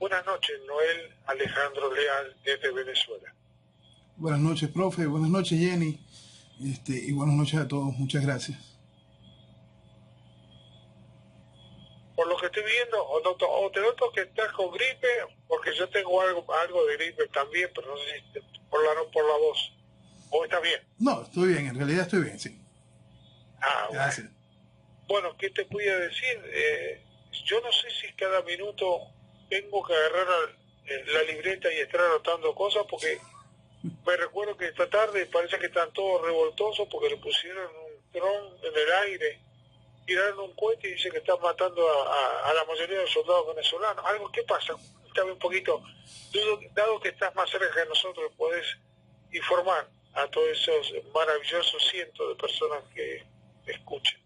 Buenas noches, Noel Alejandro Leal, desde Venezuela. Buenas noches, profe. Buenas noches, Jenny. Y buenas noches a todos. Muchas gracias. Por lo que estoy viendo, o te noto que estás con gripe, porque yo tengo algo de gripe también, pero no sé si por la voz. ¿O está bien? No, estoy bien. En realidad estoy bien, sí. Gracias. Bueno, ¿qué te podía decir? Yo no sé si cada minuto tengo que agarrar la libreta y estar anotando cosas, porque me recuerdo que esta tarde parece que están todos revoltosos porque le pusieron un dron en el aire, tiraron un cohete y dice que están matando a la mayoría de los soldados venezolanos. ¿Qué pasa? Cuéntame un poquito. Dado que estás más cerca que nosotros, puedes informar a todos esos maravillosos cientos de personas que escuchen.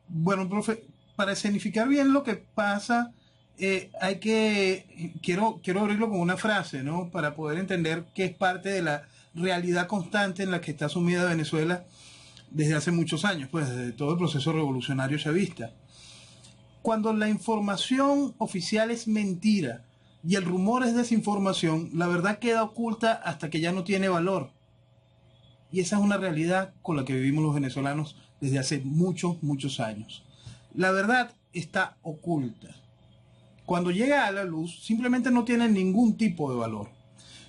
Bueno, profe, para escenificar bien lo que pasa, quiero abrirlo con una frase, ¿no? Para poder entender que es parte de la realidad constante en la que está sumida Venezuela desde hace muchos años, pues desde todo el proceso revolucionario chavista. Cuando la información oficial es mentira y el rumor es desinformación, la verdad queda oculta hasta que ya no tiene valor. Y esa es una realidad con la que vivimos los venezolanos desde hace muchos años. La verdad está oculta. Cuando llega a la luz, simplemente no tiene ningún tipo de valor.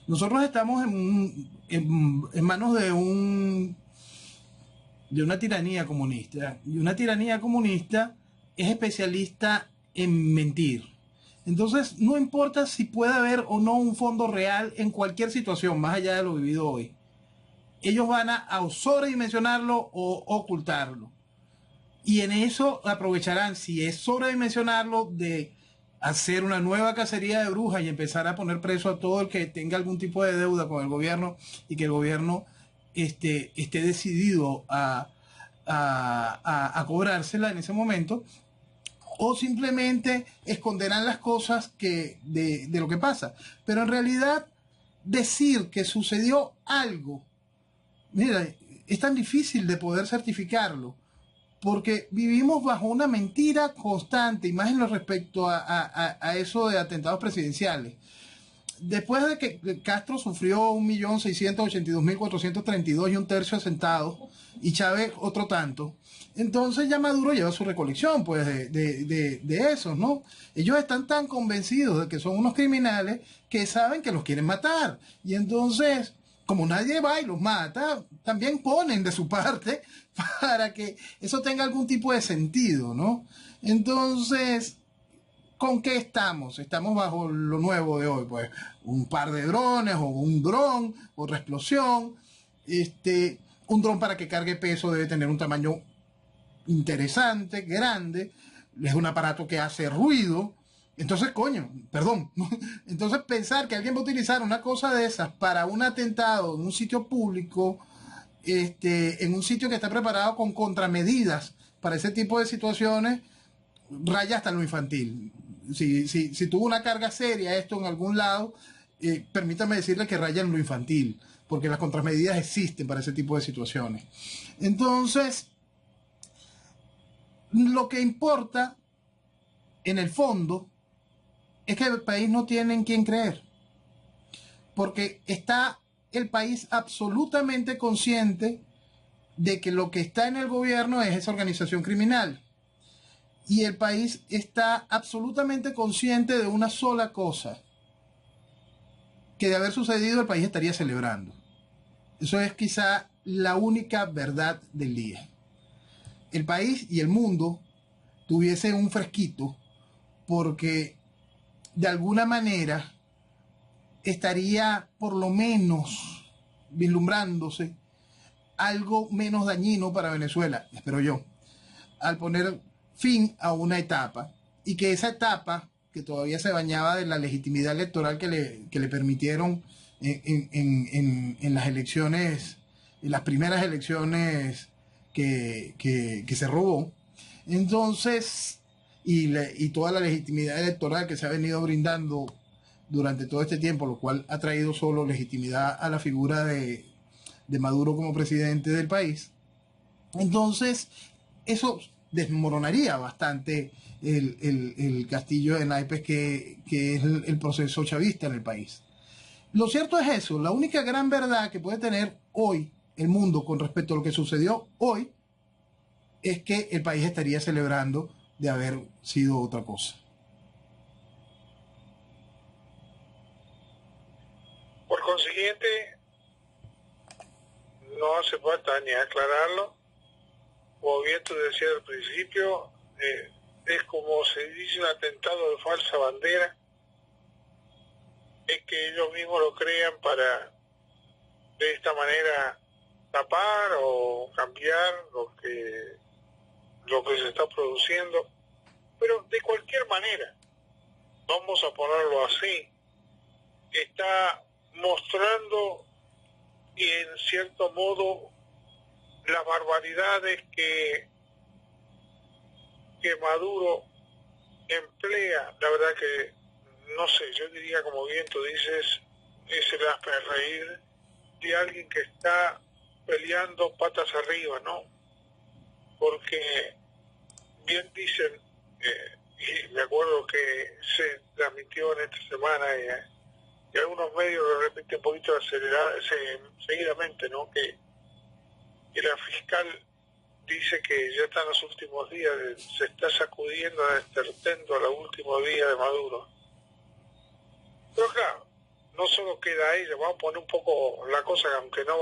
Nosotros estamos en manos de una tiranía comunista. Y una tiranía comunista es especialista en mentir. Entonces, no importa si puede haber o no un fondo real en cualquier situación, más allá de lo vivido hoy. Ellos van a sobredimensionarlo o ocultarlo. Y en eso aprovecharán, si es sobredimensionarlo, de hacer una nueva cacería de brujas y empezar a poner preso a todo el que tenga algún tipo de deuda con el gobierno y que el gobierno esté decidido a cobrársela en ese momento, o simplemente esconderán las cosas de lo que pasa. Pero en realidad, decir que sucedió algo, mira, es tan difícil de poder certificarlo, porque vivimos bajo una mentira constante, y más en lo respecto a eso de atentados presidenciales. Después de que Castro sufrió 1.682.432 y un tercio asentados, y Chávez otro tanto, entonces ya Maduro lleva su recolección, pues, de esos, ¿no? Ellos están tan convencidos de que son unos criminales que saben que los quieren matar. Y entonces, como nadie va y los mata, también ponen de su parte para que eso tenga algún tipo de sentido, ¿no? Entonces, ¿con qué estamos? Estamos bajo lo nuevo de hoy, pues un par de drones o un dron, otra explosión. Un dron para que cargue peso debe tener un tamaño interesante, grande. Es un aparato que hace ruido. Entonces, entonces pensar que alguien va a utilizar una cosa de esas para un atentado en un sitio público, en un sitio que está preparado con contramedidas para ese tipo de situaciones, raya hasta lo infantil. Si tuvo una carga seria esto en algún lado, permítame decirle que raya en lo infantil, porque las contramedidas existen para ese tipo de situaciones. Entonces, lo que importa en el fondo es que el país no tiene en quién creer, porque está el país absolutamente consciente de que lo que está en el gobierno es esa organización criminal, y el país está absolutamente consciente de una sola cosa: que de haber sucedido el país estaría celebrando. Eso es quizá la única verdad del día. El país y el mundo tuviese un fresquito, porque de alguna manera estaría por lo menos vislumbrándose algo menos dañino para Venezuela, espero yo, al poner fin a una etapa, y que esa etapa, que todavía se bañaba de la legitimidad electoral que le permitieron en las elecciones, en las primeras elecciones que se robó, entonces, y toda la legitimidad electoral que se ha venido brindando durante todo este tiempo, lo cual ha traído solo legitimidad a la figura de Maduro como presidente del país. Entonces, eso desmoronaría bastante el castillo de naipes que es el proceso chavista en el país. Lo cierto es eso, la única gran verdad que puede tener hoy el mundo con respecto a lo que sucedió hoy es que el país estaría celebrando de haber sido otra cosa. Por consiguiente, no hace falta ni aclararlo. Como bien tú decías al principio, es como se dice un atentado de falsa bandera, es que ellos mismos lo crean para de esta manera tapar o cambiar lo que se está produciendo, pero de cualquier manera, vamos a ponerlo así, está mostrando y en cierto modo las barbaridades que Maduro emplea. La verdad que no sé, yo diría, como bien tú dices, es el hazme reír de alguien que está peleando patas arriba, ¿no? Porque bien dicen, y me acuerdo que se transmitió en esta semana y algunos medios lo repiten un poquito seguidamente, ¿no? Que la fiscal dice que ya está en los últimos días, se está sacudiendo a estertendo a los últimos días de Maduro. Pero claro, no solo queda ella, vamos a poner un poco la cosa, aunque no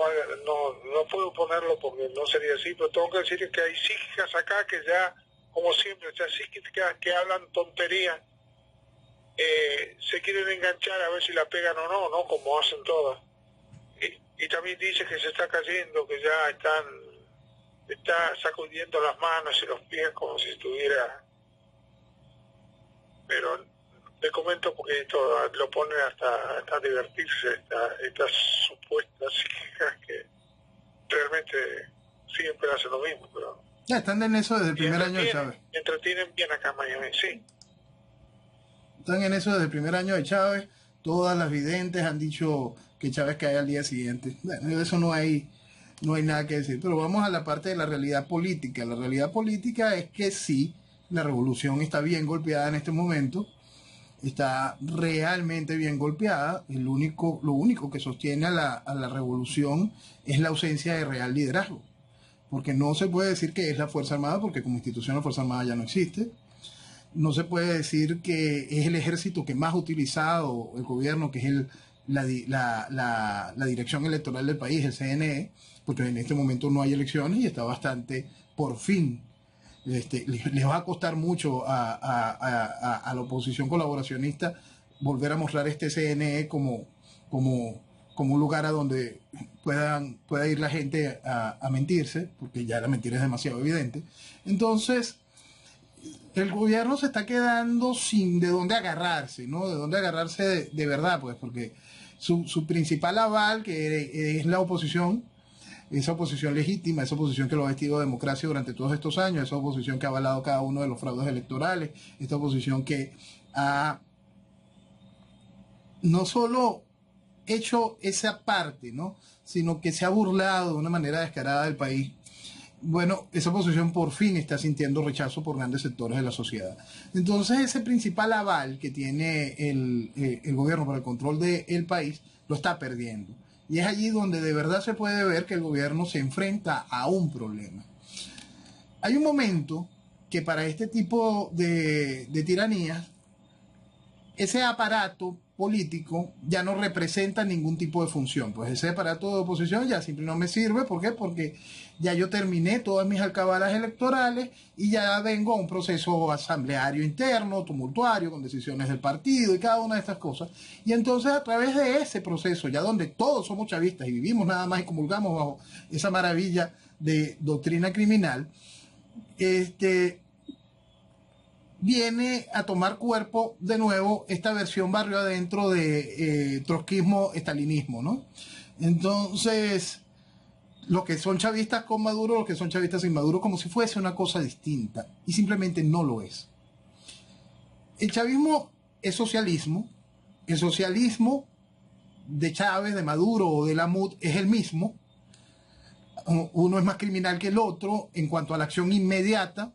puedo ponerlo porque no sería así, pero tengo que decir que hay psíquicas acá que ya, como siempre, esas psíquicas que hablan tonterías, se quieren enganchar a ver si la pegan o no, ¿no? Como hacen todas. Y también dice que se está cayendo, que ya está sacudiendo las manos y los pies como si estuviera... Pero le comento porque esto lo pone hasta divertirse, estas supuestas psíquicas que realmente siempre hacen lo mismo, pero... Ya están en eso desde el primer año de Chávez. Entretienen bien acá en Miami, sí. Están en eso desde el primer año de Chávez. Todas las videntes han dicho que Chávez cae al día siguiente. Bueno, de eso no hay nada que decir. Pero vamos a la parte de la realidad política. La realidad política es que sí, la revolución está bien golpeada en este momento. Está realmente bien golpeada. Lo único que sostiene a la revolución es la ausencia de real liderazgo. Porque no se puede decir que es la Fuerza Armada, porque como institución la Fuerza Armada ya no existe. No se puede decir que es el ejército que más ha utilizado el gobierno, que es la dirección electoral del país, el CNE, porque en este momento no hay elecciones y está bastante, por fin, les va a costar mucho a la oposición colaboracionista volver a mostrar este CNE como un lugar a donde pueda ir la gente a mentirse, porque ya la mentira es demasiado evidente. Entonces, el gobierno se está quedando sin de dónde agarrarse, ¿no? De dónde agarrarse de verdad, pues, porque su principal aval, que es la oposición, esa oposición legítima, esa oposición que lo ha vestido de democracia durante todos estos años, esa oposición que ha avalado cada uno de los fraudes electorales, esta oposición que ha no solo hecho esa parte, ¿no? Sino que se ha burlado de una manera descarada del país. Bueno, esa oposición por fin está sintiendo rechazo por grandes sectores de la sociedad. Entonces, ese principal aval que tiene el gobierno para el control del país lo está perdiendo. Y es allí donde de verdad se puede ver que el gobierno se enfrenta a un problema. Hay un momento que para este tipo de tiranías, ese aparato político ya no representa ningún tipo de función. Pues ese aparato de oposición ya siempre no me sirve. ¿Por qué? Porque ya yo terminé todas mis alcabalas electorales y ya vengo a un proceso asambleario interno, tumultuario, con decisiones del partido y cada una de estas cosas. Y entonces a través de ese proceso, ya donde todos somos chavistas y vivimos nada más y comulgamos bajo esa maravilla de doctrina criminal, viene a tomar cuerpo de nuevo esta versión barrio adentro de trotskismo-estalinismo, ¿no? Entonces, los que son chavistas con Maduro, los que son chavistas sin Maduro, como si fuese una cosa distinta, y simplemente no lo es. El chavismo es socialismo, el socialismo de Chávez, de Maduro o de la MUD es el mismo. Uno es más criminal que el otro en cuanto a la acción inmediata,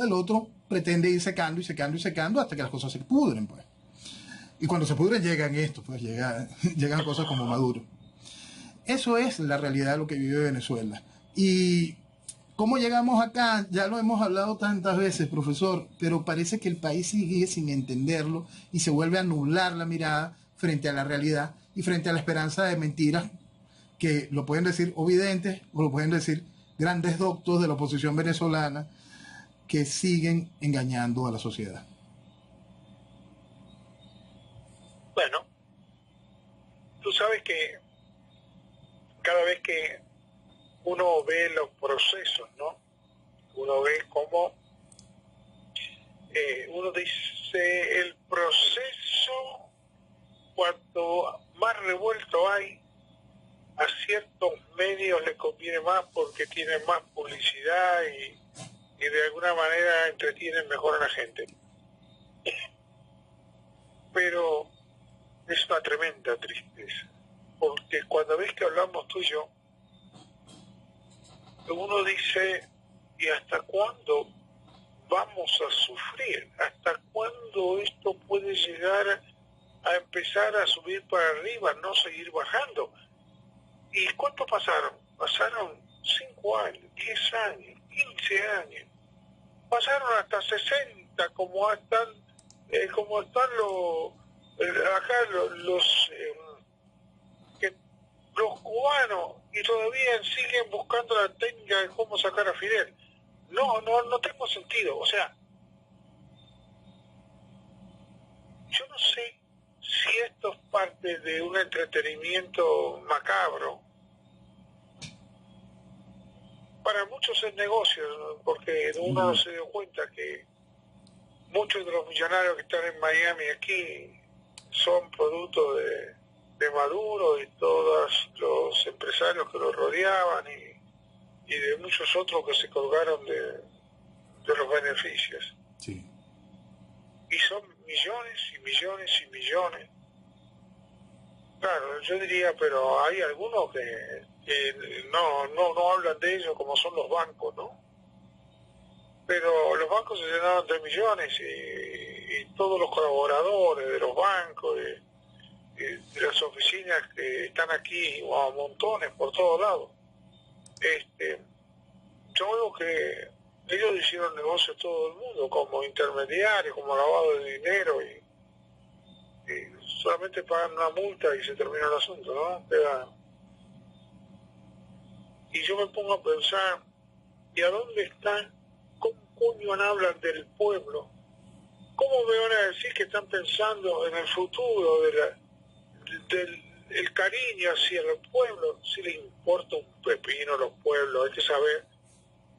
el otro pretende ir secando y secando y secando hasta que las cosas se pudren, pues. Y cuando se pudren llegan esto, pues llegan cosas como Maduro. Eso es la realidad de lo que vive Venezuela. Y cómo llegamos acá, ya lo hemos hablado tantas veces, profesor, pero parece que el país sigue sin entenderlo y se vuelve a nublar la mirada frente a la realidad y frente a la esperanza de mentiras que lo pueden decir ovidentes o lo pueden decir grandes doctos de la oposición venezolana que siguen engañando a la sociedad. Bueno, tú sabes que cada vez que uno ve los procesos, ¿no? Uno ve cómo uno dice el proceso, cuanto más revuelto hay, a ciertos medios les conviene más porque tienen más publicidad y de alguna manera entretienen mejor a la gente. Pero es una tremenda tristeza, porque cuando ves que hablamos tú y yo, uno dice, ¿y hasta cuándo vamos a sufrir? ¿Hasta cuándo esto puede llegar a empezar a subir para arriba, no seguir bajando? ¿Y cuánto pasaron? Pasaron 5 años, 10 años, 15 años. Pasaron hasta 60, como están los cubanos, y todavía siguen buscando la técnica de cómo sacar a Fidel. No tengo sentido. O sea, yo no sé si esto es parte de un entretenimiento macabro. Para muchos es negocio, ¿no? Porque uno no se dio cuenta que muchos de los millonarios que están en Miami aquí son producto de Maduro y todos los empresarios que lo rodeaban y de muchos otros que se colgaron de los beneficios. Sí. Y son millones y millones y millones. Claro, yo diría, pero hay algunos que no hablan de ello, como son los bancos, ¿no? Pero los bancos se llenaron de millones y todos los colaboradores de los bancos, de las oficinas que están aquí a montones por todos lados. Yo veo que ellos hicieron negocio todo el mundo, como intermediarios, como lavado de dinero y solamente pagan una multa y se termina el asunto, ¿no? Y yo me pongo a pensar, ¿y a dónde están? ¿Cómo coño hablan del pueblo? ¿Cómo me van a decir que están pensando en el futuro del cariño hacia el pueblo? Si les importa un pepino a los pueblos, hay que saber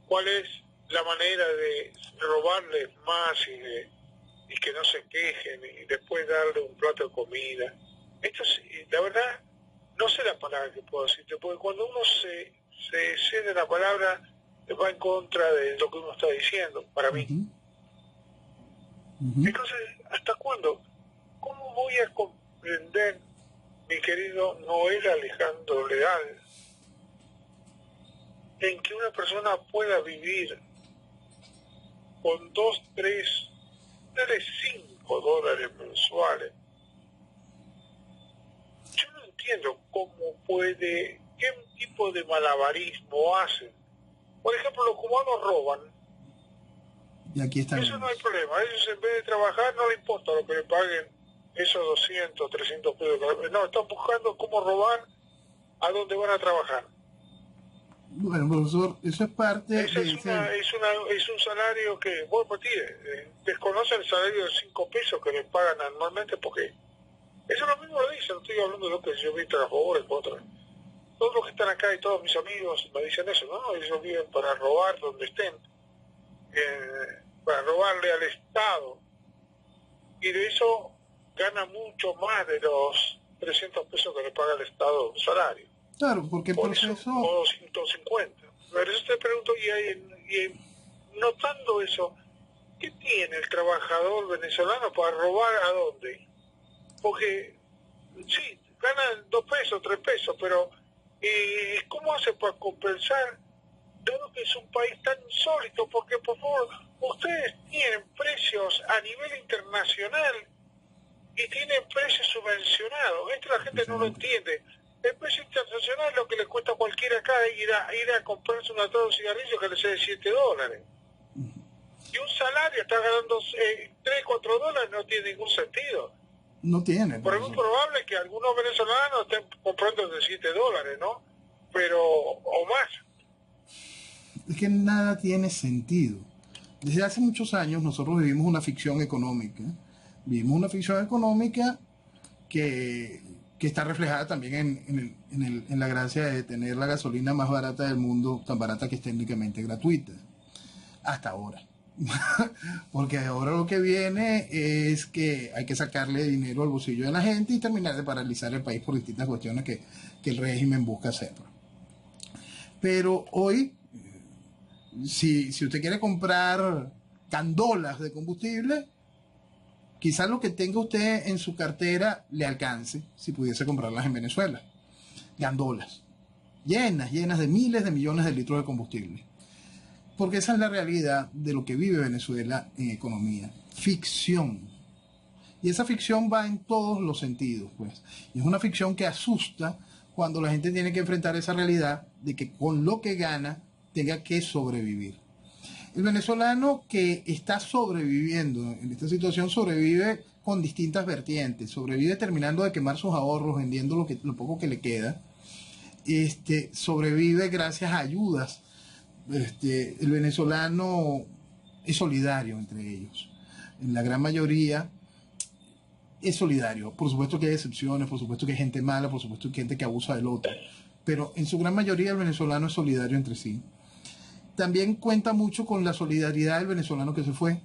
cuál es la manera de robarles más y que no se quejen y después darle un plato de comida. Esto es, la verdad, no sé la palabra que puedo decirte, porque cuando uno se cede la palabra, va en contra de lo que uno está diciendo, para mí. Entonces, ¿hasta cuándo? ¿Cómo voy a comprender, mi querido Noel Alejandro Leal, en que una persona pueda vivir con 2, 3, 5 dólares mensuales? Yo no entiendo cómo puede, qué tipo de malabarismo hacen. Por ejemplo, los cubanos roban. Y aquí están. Eso no hay problema. A ellos en vez de trabajar no les importa lo que le paguen esos 200, 300 pesos. No, están buscando cómo robar a dónde van a trabajar. Bueno, profesor, eso es parte es un salario que, vos desconocen el salario de 5 pesos que les pagan anualmente, porque eso lo mismo lo dicen. No estoy hablando de lo que yo vi trabajadores por otra. Todos los que están acá y todos mis amigos me dicen eso, ¿no? Ellos viven para robar donde estén, para robarle al Estado, y de eso gana mucho más de los 300 pesos que le paga el Estado un salario. Claro, porque el proceso... o 250. Pero eso te pregunto, y notando eso, ¿qué tiene el trabajador venezolano para robar a dónde? Porque, sí, ganan 2 pesos, 3 pesos, pero ¿cómo hace para compensar? Dado que es un país tan insólito, porque por favor, ustedes tienen precios a nivel internacional y tienen precios subvencionados. Esto la gente no lo entiende. El precio internacional es lo que le cuesta a cualquiera acá ir a comprarse un atado de cigarrillos que le sale $7. Y un salario está ganando 3, 4 dólares, no tiene ningún sentido. No tiene. Pero es muy probable que algunos venezolanos estén comprando de $7, ¿no? Pero, o más. Es que nada tiene sentido. Desde hace muchos años nosotros vivimos una ficción económica. Vivimos una ficción económica que está reflejada también en la gracia de tener la gasolina más barata del mundo, tan barata que es técnicamente gratuita. Hasta ahora. Porque ahora lo que viene es que hay que sacarle dinero al bolsillo de la gente y terminar de paralizar el país por distintas cuestiones que el régimen busca hacer. Pero hoy, si usted quiere comprar candolas de combustible, quizás lo que tenga usted en su cartera le alcance si pudiese comprarlas en Venezuela. Gandolas. Llenas de miles de millones de litros de combustible. Porque esa es la realidad de lo que vive Venezuela en economía. Ficción. Y esa ficción va en todos los sentidos, pues. Y es una ficción que asusta cuando la gente tiene que enfrentar esa realidad de que con lo que gana tenga que sobrevivir. El venezolano que está sobreviviendo en esta situación sobrevive con distintas vertientes. Sobrevive terminando de quemar sus ahorros, vendiendo lo poco que le queda. Sobrevive gracias a ayudas. El venezolano es solidario entre ellos. En la gran mayoría es solidario. Por supuesto que hay excepciones, por supuesto que hay gente mala, por supuesto que hay gente que abusa del otro. Pero en su gran mayoría el venezolano es solidario entre sí. También cuenta mucho con la solidaridad del venezolano que se fue.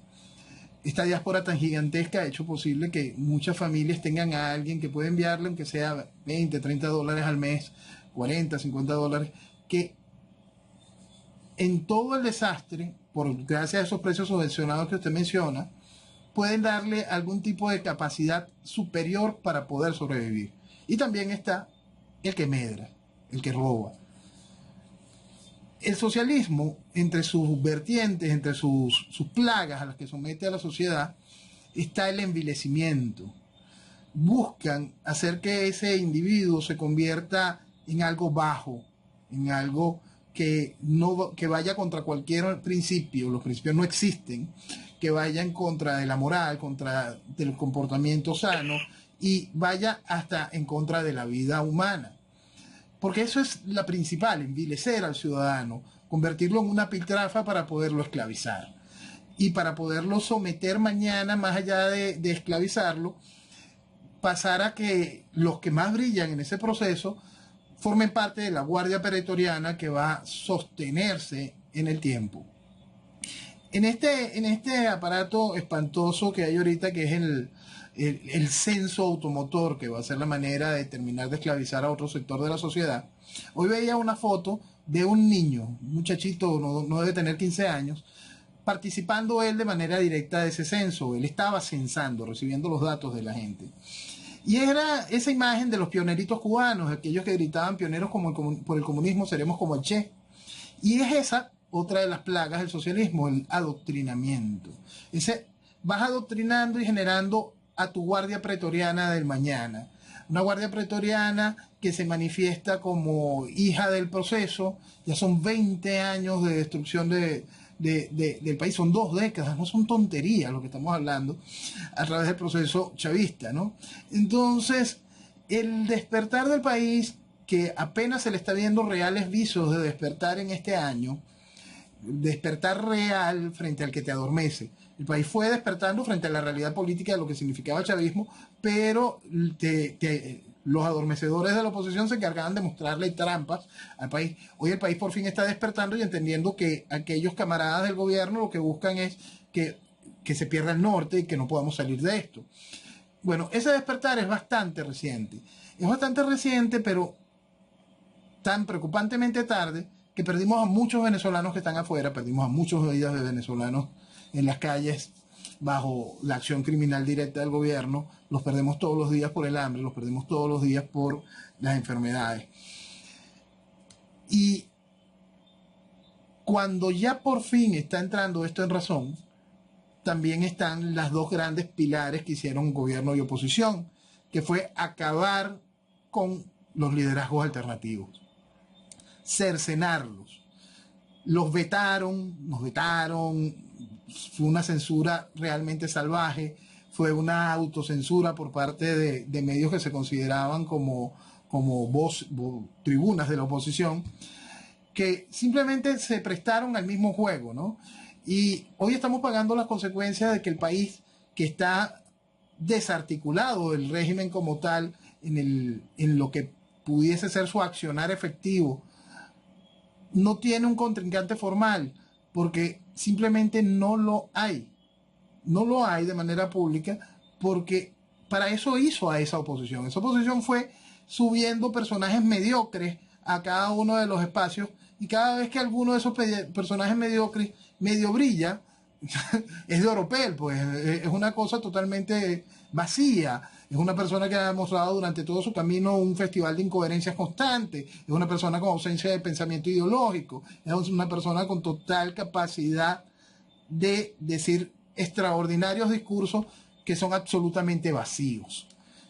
Esta diáspora tan gigantesca ha hecho posible que muchas familias tengan a alguien que puede enviarle, aunque sea 20, 30 dólares al mes, 40, 50 dólares, que en todo el desastre, gracias a esos precios subvencionados que usted menciona, pueden darle algún tipo de capacidad superior para poder sobrevivir. Y también está el que medra, el que roba. El socialismo, entre sus vertientes, entre sus plagas a las que somete a la sociedad, está el envilecimiento. Buscan hacer que ese individuo se convierta en algo bajo, en algo que vaya contra cualquier principio. Los principios no existen, que vaya en contra de la moral, contra del comportamiento sano y vaya hasta en contra de la vida humana. Porque eso es la principal, envilecer al ciudadano, convertirlo en una piltrafa para poderlo esclavizar. Y para poderlo someter mañana, más allá de esclavizarlo, pasar a que los que más brillan en ese proceso formen parte de la guardia pretoriana que va a sostenerse en el tiempo. En este aparato espantoso que hay ahorita, que es el censo automotor, que va a ser la manera de terminar de esclavizar a otro sector de la sociedad, hoy veía una foto de un niño, un muchachito, no debe tener 15 años, participando él de manera directa de ese censo. Él estaba censando, recibiendo los datos de la gente. Y era esa imagen de los pioneritos cubanos, aquellos que gritaban pioneros por el comunismo, seremos como el Che. Y es esa otra de las plagas del socialismo, el adoctrinamiento. Vas adoctrinando y generando a tu guardia pretoriana del mañana. Una guardia pretoriana que se manifiesta como hija del proceso. Ya son 20 años de destrucción del país, son 2 décadas, no son tonterías lo que estamos hablando, a través del proceso chavista, ¿no? Entonces, el despertar del país, que apenas se le está viendo reales visos de despertar en este año, despertar real frente al que te adormece. El país fue despertando frente a la realidad política de lo que significaba el chavismo, pero los adormecedores de la oposición se encargaban de mostrarle trampas al país. Hoy el país por fin está despertando y entendiendo que aquellos camaradas del gobierno lo que buscan es que se pierda el norte y que no podamos salir de esto. Bueno, ese despertar es bastante reciente. Es bastante reciente, pero tan preocupantemente tarde que perdimos a muchos venezolanos que están afuera, perdimos a muchos vidas de venezolanos en las calles bajo la acción criminal directa del gobierno, los perdemos todos los días por el hambre, los perdemos todos los días por las enfermedades. Y cuando ya por fin está entrando esto en razón, también están las dos grandes pilares que hicieron gobierno y oposición, que fue acabar con los liderazgos alternativos, cercenarlos. Los vetaron, nos vetaron, fue una censura realmente salvaje, fue una autocensura por parte de medios que se consideraban como tribunas de la oposición, que simplemente se prestaron al mismo juego, ¿no? Y hoy estamos pagando las consecuencias de que el país, que está desarticulado, el régimen como tal, en lo que pudiese ser su accionar efectivo, no tiene un contrincante formal, porque simplemente no lo hay. No lo hay de manera pública, porque para eso hizo a esa oposición. Esa oposición fue subiendo personajes mediocres a cada uno de los espacios, y cada vez que alguno de esos personajes mediocres medio brilla, es de Oropel, pues es una cosa totalmente vacía. Es una persona que ha demostrado durante todo su camino un festival de incoherencias constante. Es una persona con ausencia de pensamiento ideológico. Es una persona con total capacidad de decir extraordinarios discursos que son absolutamente vacíos.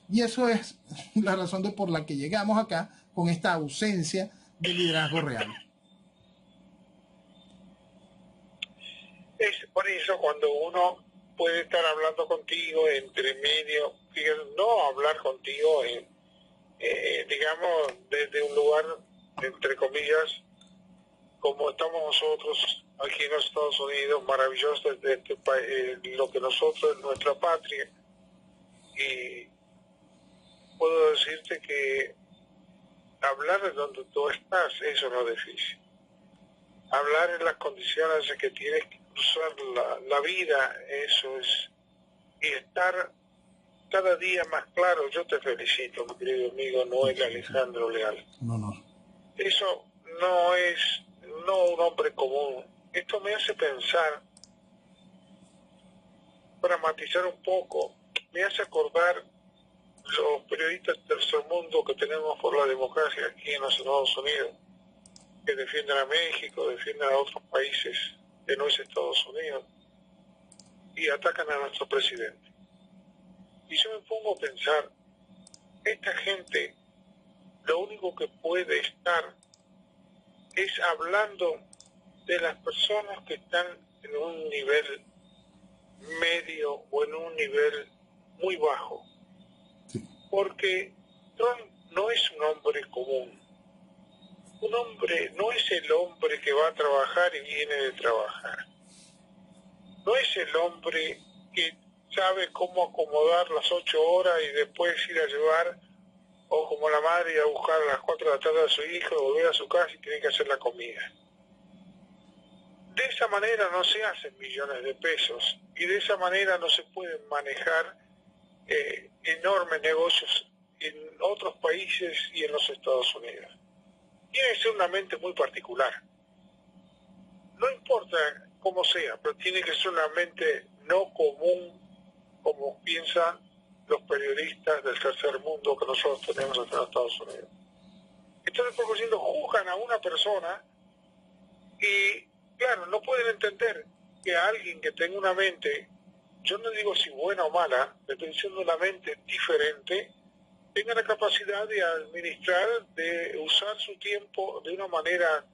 Y eso es la razón por la que llegamos acá con esta ausencia de liderazgo real. Es por eso cuando uno puede estar hablando contigo entre medio, no hablar contigo, digamos, desde un lugar, entre comillas, como estamos nosotros aquí en los Estados Unidos, maravilloso desde este país, lo que nosotros es nuestra patria. Y puedo decirte que hablar de donde tú estás, eso no es difícil. Hablar en las condiciones en que tienes que cruzar la vida, eso es. Y estar cada día más claro. Yo te felicito, mi querido amigo Noel Alejandro Leal. No. Eso no es un hombre común. Esto me hace pensar, para matizar un poco, me hace acordar los periodistas del tercer mundo que tenemos por la democracia aquí en los Estados Unidos, que defienden a México, defienden a otros países que no es Estados Unidos, y atacan a nuestro presidente. Y yo me pongo a pensar, esta gente lo único que puede estar es hablando de las personas que están en un nivel medio o en un nivel muy bajo. Porque Trump no es un hombre común. Un hombre no es el hombre que va a trabajar y viene de trabajar. No es el hombre que sabe cómo acomodar las 8 horas y después ir a llevar, o como la madre ir a buscar a las 4 de la tarde a su hijo, volver a su casa y tiene que hacer la comida. De esa manera no se hacen millones de pesos y de esa manera no se pueden manejar enormes negocios en otros países y en los Estados Unidos. Tiene que ser una mente muy particular. No importa cómo sea, pero tiene que ser una mente no común como piensan los periodistas del tercer mundo que nosotros tenemos en los Estados Unidos. Entonces, por ejemplo, juzgan a una persona y, claro, no pueden entender que alguien que tenga una mente, yo no digo si buena o mala, le estoy diciendo una mente diferente, tenga la capacidad de administrar, de usar su tiempo de una manera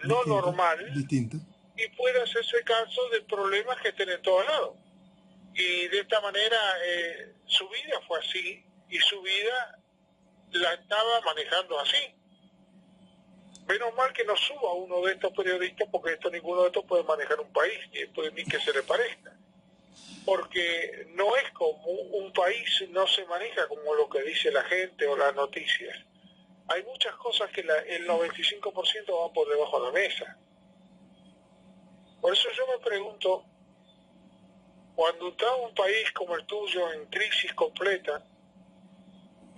no normal, distinta, y pueda hacerse caso de problemas que estén en todos lados. Y de esta manera su vida fue así, y su vida la estaba manejando así. Menos mal que no suba uno de estos periodistas, porque ninguno de estos puede manejar un país, ni que se le parezca. Porque no es como un país, no se maneja como lo que dice la gente o las noticias. Hay muchas cosas que el 95% van por debajo de la mesa. Por eso yo me pregunto, cuando está un país como el tuyo en crisis completa,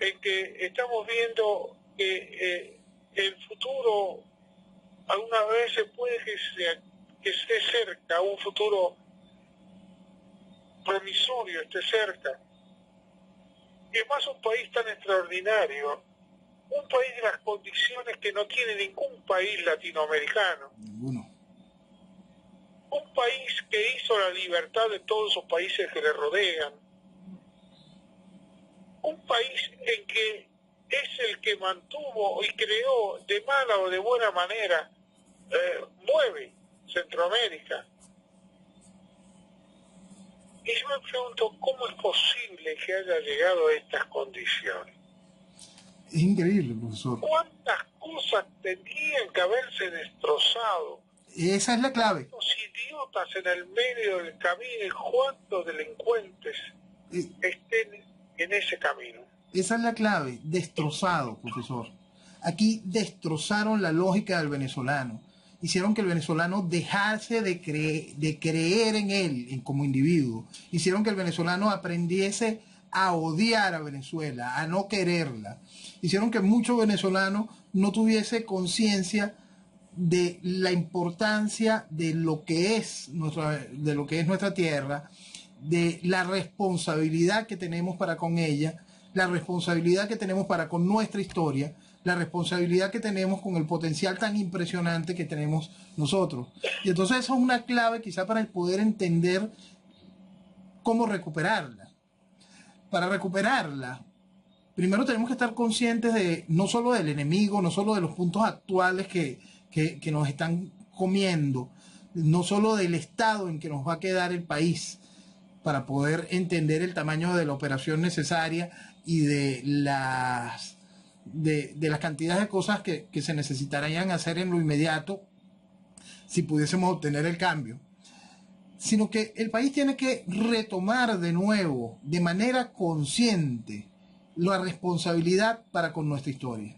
en que estamos viendo que el futuro algunas veces puede que esté cerca, un futuro promisorio esté cerca, y más un país tan extraordinario, un país de las condiciones que no tiene ningún país latinoamericano. Ninguno. un país que hizo la libertad de todos esos países que le rodean, un país en que es el que mantuvo y creó de mala o de buena manera, mueve Centroamérica. Y yo me pregunto, ¿cómo es posible que haya llegado a estas condiciones? Es increíble, profesor. ¿Cuántas cosas tendrían que haberse destrozado? Esa es la clave. ¿Cuántos idiotas en el medio del camino y cuántos delincuentes estén en ese camino? Esa es la clave, destrozado, profesor. Aquí destrozaron la lógica del venezolano. Hicieron que el venezolano dejase de creer en él como individuo. Hicieron que el venezolano aprendiese a odiar a Venezuela, a no quererla. Hicieron que muchos venezolanos no tuviese conciencia de la importancia de lo que es nuestra tierra, de la responsabilidad que tenemos para con ella, la responsabilidad que tenemos para con nuestra historia, la responsabilidad que tenemos con el potencial tan impresionante que tenemos nosotros. Y entonces eso es una clave quizá para poder entender cómo recuperarla. Para recuperarla, primero tenemos que estar conscientes de no solo del enemigo, no solo de los puntos actuales que nos están comiendo, no solo del estado en que nos va a quedar el país, para poder entender el tamaño de la operación necesaria y de las cantidades de cosas que se necesitarían hacer en lo inmediato si pudiésemos obtener el cambio, sino que el país tiene que retomar de nuevo, de manera consciente, la responsabilidad para con nuestra historia,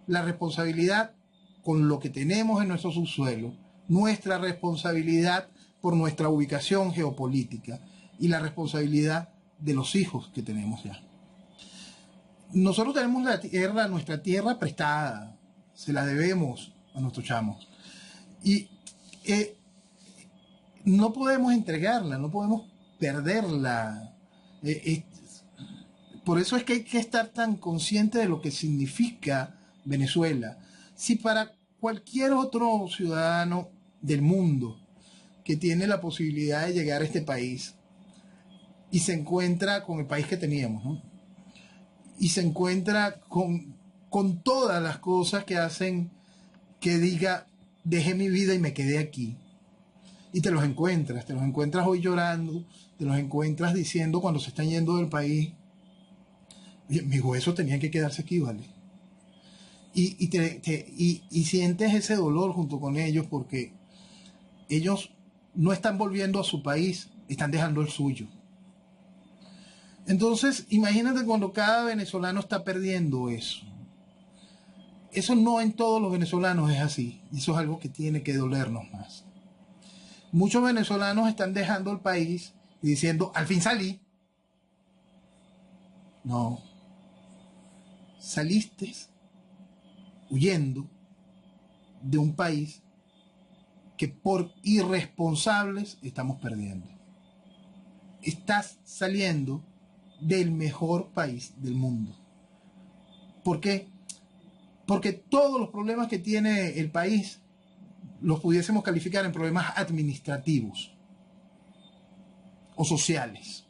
la responsabilidad con lo que tenemos en nuestro subsuelo, nuestra responsabilidad por nuestra ubicación geopolítica y la responsabilidad de los hijos que tenemos ya. Nosotros tenemos nuestra tierra prestada, se la debemos a nuestros chamos. Y no podemos entregarla, no podemos perderla. Por eso es que hay que estar tan consciente de lo que significa Venezuela. Si para cualquier otro ciudadano del mundo que tiene la posibilidad de llegar a este país y se encuentra con el país que teníamos, ¿no? Y se encuentra con todas las cosas que hacen que diga, dejé mi vida y me quedé aquí. Y te los encuentras hoy llorando, te los encuentras diciendo cuando se están yendo del país, mis huesos tenían que quedarse aquí, ¿vale? Y sientes ese dolor junto con ellos porque ellos no están volviendo a su país, están dejando el suyo. Entonces, imagínate cuando cada venezolano está perdiendo eso. Eso no en todos los venezolanos es así. Eso es algo que tiene que dolernos más. Muchos venezolanos están dejando el país y diciendo, al fin salí. No. Saliste huyendo de un país que por irresponsables estamos perdiendo. Estás saliendo del mejor país del mundo. ¿Por qué? Porque todos los problemas que tiene el país los pudiésemos calificar en problemas administrativos o sociales,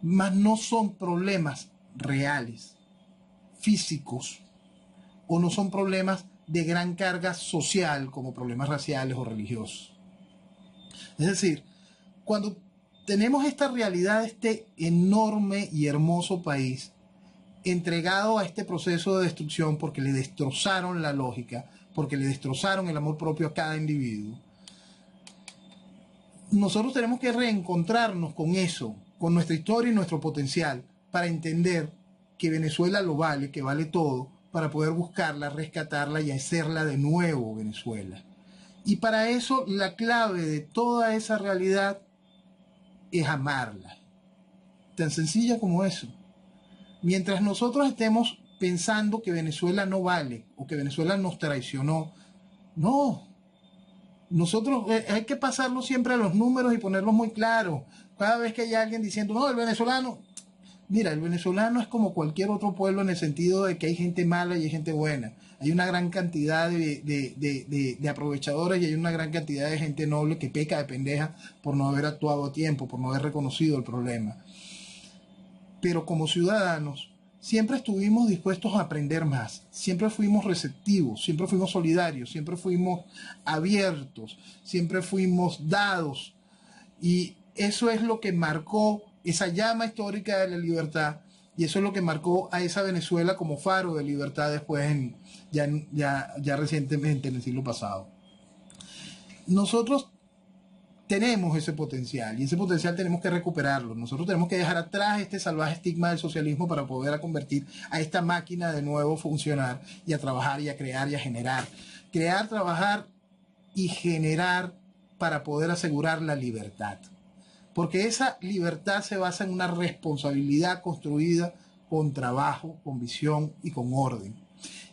mas no son problemas reales, físicos, o no son problemas de gran carga social como problemas raciales o religiosos. Es decir, cuando tenemos esta realidad de este enorme y hermoso país entregado a este proceso de destrucción porque le destrozaron la lógica, porque le destrozaron el amor propio a cada individuo, nosotros tenemos que reencontrarnos con eso, con nuestra historia y nuestro potencial, para entender que Venezuela lo vale, que vale todo, para poder buscarla, rescatarla y hacerla de nuevo Venezuela. Y para eso la clave de toda esa realidad es amarla. Tan sencilla como eso. Mientras nosotros estemos pensando que Venezuela no vale o que Venezuela nos traicionó, no. Nosotros hay que pasarlo siempre a los números y ponerlos muy claros. Cada vez que hay alguien diciendo, no, el venezolano, Mira, el venezolano es como cualquier otro pueblo en el sentido de que hay gente mala y hay gente buena. Hay una gran cantidad de aprovechadores y hay una gran cantidad de gente noble que peca de pendeja por no haber actuado a tiempo, por no haber reconocido el problema. Pero como ciudadanos, siempre estuvimos dispuestos a aprender más, siempre fuimos receptivos, siempre fuimos solidarios, siempre fuimos abiertos, siempre fuimos dados. Y eso es lo que marcó esa llama histórica de la libertad, y eso es lo que marcó a esa Venezuela como faro de libertad después, ya recientemente, en el siglo pasado. Nosotros tenemos ese potencial y ese potencial tenemos que recuperarlo. Nosotros tenemos que dejar atrás este salvaje estigma del socialismo para poder convertir a esta máquina de nuevo funcionar y a trabajar y a crear y a generar. Crear, trabajar y generar para poder asegurar la libertad. Porque esa libertad se basa en una responsabilidad construida con trabajo, con visión y con orden.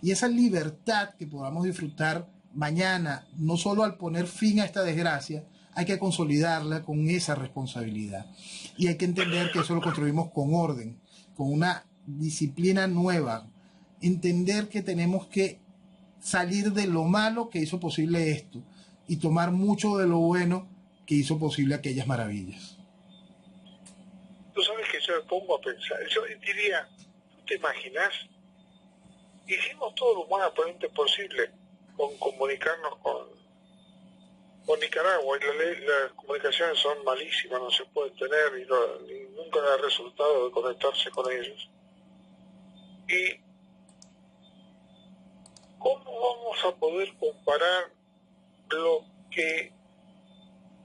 Y esa libertad que podamos disfrutar mañana, no solo al poner fin a esta desgracia, hay que consolidarla con esa responsabilidad. Y hay que entender que eso lo construimos con orden, con una disciplina nueva. Entender que tenemos que salir de lo malo que hizo posible esto y tomar mucho de lo bueno que hizo posible aquellas maravillas. Tú sabes que yo me pongo a pensar, yo diría, ¿tú te imaginas? Hicimos todo lo humanamente posible con comunicarnos con Nicaragua, y las comunicaciones son malísimas, no se pueden tener y nunca da resultado de conectarse con ellos. ¿Y cómo vamos a poder comparar lo que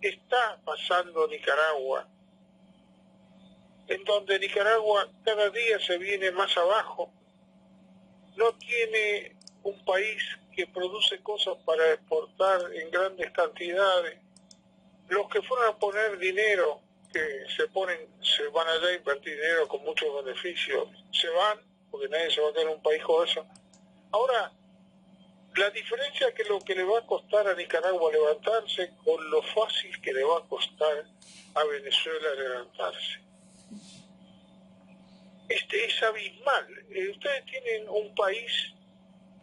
está pasando en Nicaragua, en donde Nicaragua cada día se viene más abajo, no tiene un país que produce cosas para exportar en grandes cantidades? Los que fueron a poner dinero, que se van allá a invertir dinero con muchos beneficios, se van, porque nadie se va a quedar en un país con eso. Ahora, la diferencia es que lo que le va a costar a Nicaragua levantarse con lo fácil que le va a costar a Venezuela levantarse. Es abismal. Ustedes tienen un país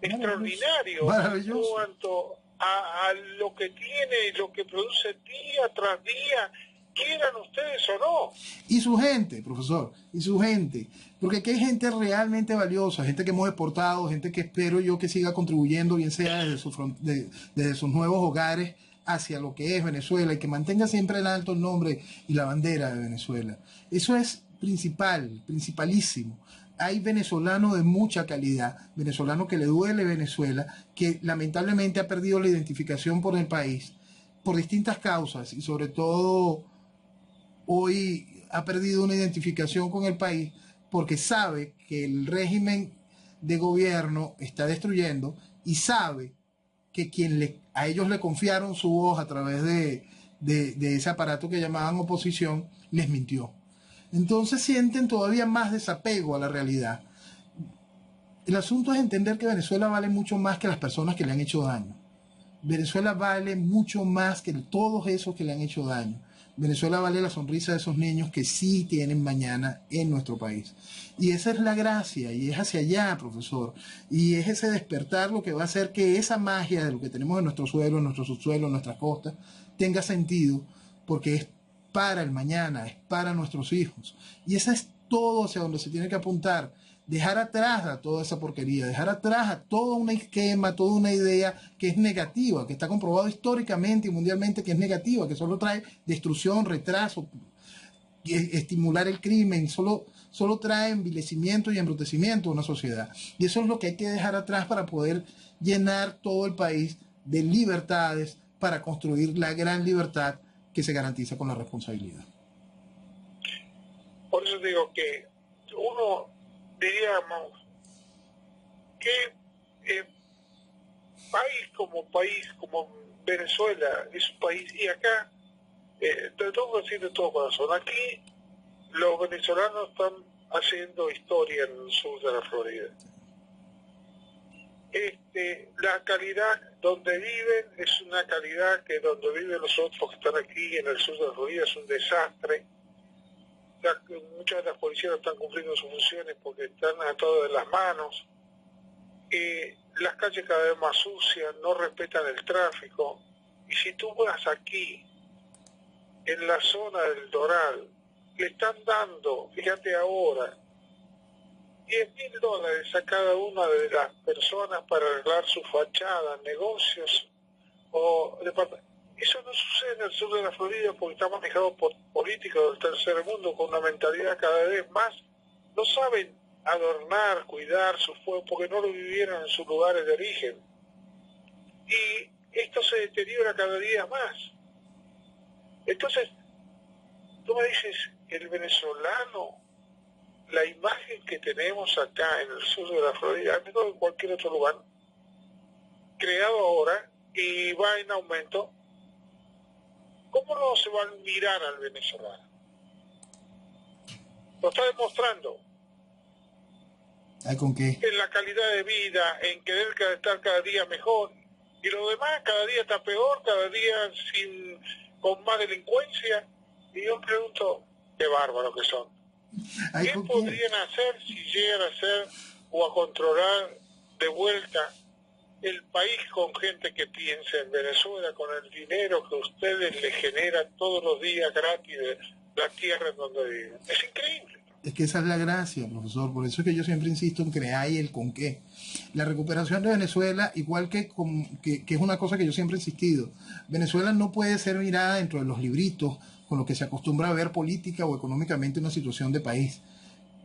extraordinario en cuanto a lo que tiene y lo que produce día tras día, quieran ustedes o no. Y su gente, profesor, y su gente, porque aquí hay gente realmente valiosa, gente que hemos exportado, gente que espero yo que siga contribuyendo, bien sea desde sus nuevos hogares hacia lo que es Venezuela, y que mantenga siempre en alto el nombre y la bandera de Venezuela. Eso es principalísimo. Hay venezolanos de mucha calidad, venezolanos que le duele Venezuela, que lamentablemente ha perdido la identificación por el país, por distintas causas, y sobre todo hoy ha perdido una identificación con el país porque sabe que el régimen de gobierno está destruyendo y sabe que a ellos le confiaron su voz a través de ese aparato que llamaban oposición, les mintió. Entonces sienten todavía más desapego a la realidad. El asunto es entender que Venezuela vale mucho más que las personas que le han hecho daño. Venezuela vale mucho más que todos esos que le han hecho daño. Venezuela vale la sonrisa de esos niños que sí tienen mañana en nuestro país. Y esa es la gracia, y es hacia allá, profesor. Y es ese despertar lo que va a hacer que esa magia de lo que tenemos en nuestro suelo, en nuestro subsuelo, en nuestras costas, tenga sentido, porque es para el mañana, es para nuestros hijos. Y eso es todo hacia donde se tiene que apuntar. Dejar atrás a toda esa porquería, dejar atrás a todo un esquema, toda una idea que es negativa, que está comprobado históricamente y mundialmente que es negativa, que solo trae destrucción, retraso, estimular el crimen, solo trae envilecimiento y embrutecimiento a una sociedad. Y eso es lo que hay que dejar atrás para poder llenar todo el país de libertades para construir la gran libertad que se garantiza con la responsabilidad. Por eso digo que uno, diríamos, que país como Venezuela es un país, y acá, te tengo que decir de todo corazón, aquí los venezolanos están haciendo historia en el sur de la Florida. La calidad donde viven es una calidad que donde viven los otros que están aquí en el sur de la Florida es un desastre. muchas de las policías no están cumpliendo sus funciones porque están atados de las manos. Las calles cada vez más sucias, no respetan el tráfico. Y si tú vas aquí, en la zona del Doral, le están dando, fíjate ahora, $10.000 a cada una de las personas para arreglar su fachada, negocios o departamentos. Eso no sucede en el sur de la Florida porque está manejado por políticos del tercer mundo con una mentalidad cada vez más. No saben adornar, cuidar su fuego porque no lo vivieron en sus lugares de origen. Y esto se deteriora cada día más. Entonces, tú me dices, el venezolano, la imagen que tenemos acá en el sur de la Florida, al menos en cualquier otro lugar, creado ahora y va en aumento, ¿cómo no se va a mirar al venezolano? Lo está demostrando. ¿Ay, con qué? En la calidad de vida, en querer estar cada día mejor. Y lo demás cada día está peor, cada día con más delincuencia. Y yo me pregunto, qué bárbaros que son. Ay, ¿Qué ¿con qué? podrían hacer si llegan a hacer o a controlar de vuelta el país con gente que piensa en Venezuela, con el dinero que ustedes le generan todos los días gratis de la tierra en donde viven? Es increíble. Es que esa es la gracia, profesor. Por eso es que yo siempre insisto en crear y el con qué. La recuperación de Venezuela, igual que es una cosa que yo siempre he insistido, Venezuela no puede ser mirada dentro de los libritos con lo que se acostumbra a ver política o económicamente una situación de país.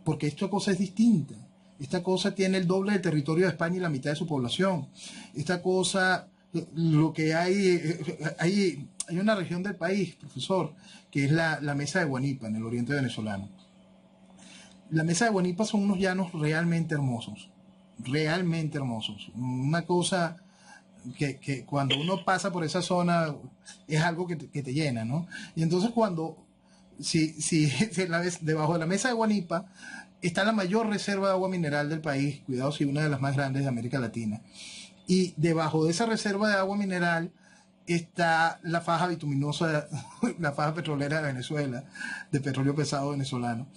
Porque esta cosa es distinta. Esta cosa tiene el doble del territorio de España y la mitad de su población. Esta cosa, lo que hay una región del país, profesor, que es la Mesa de Guanipa, en el oriente venezolano. La Mesa de Guanipa son unos llanos realmente hermosos. Realmente hermosos. Una cosa que cuando uno pasa por esa zona es algo que te llena, ¿no? Y entonces si debajo de la Mesa de Guanipa está la mayor reserva de agua mineral del país, cuidado si una de las más grandes de América Latina. Y debajo de esa reserva de agua mineral está la faja bituminosa, la faja petrolera de Venezuela, de petróleo pesado venezolano.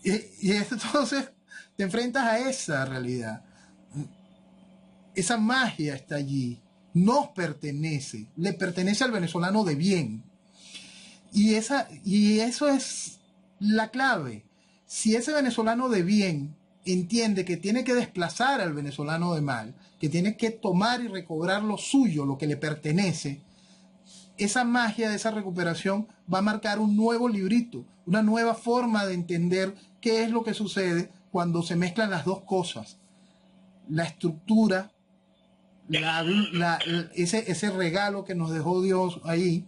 Y entonces te enfrentas a esa realidad. Esa magia está allí, nos pertenece, le pertenece al venezolano de bien. Y eso es la clave. Si ese venezolano de bien entiende que tiene que desplazar al venezolano de mal, que tiene que tomar y recobrar lo suyo, lo que le pertenece, esa magia de esa recuperación va a marcar un nuevo librito, una nueva forma de entender qué es lo que sucede cuando se mezclan las dos cosas. La estructura, ese regalo que nos dejó Dios ahí,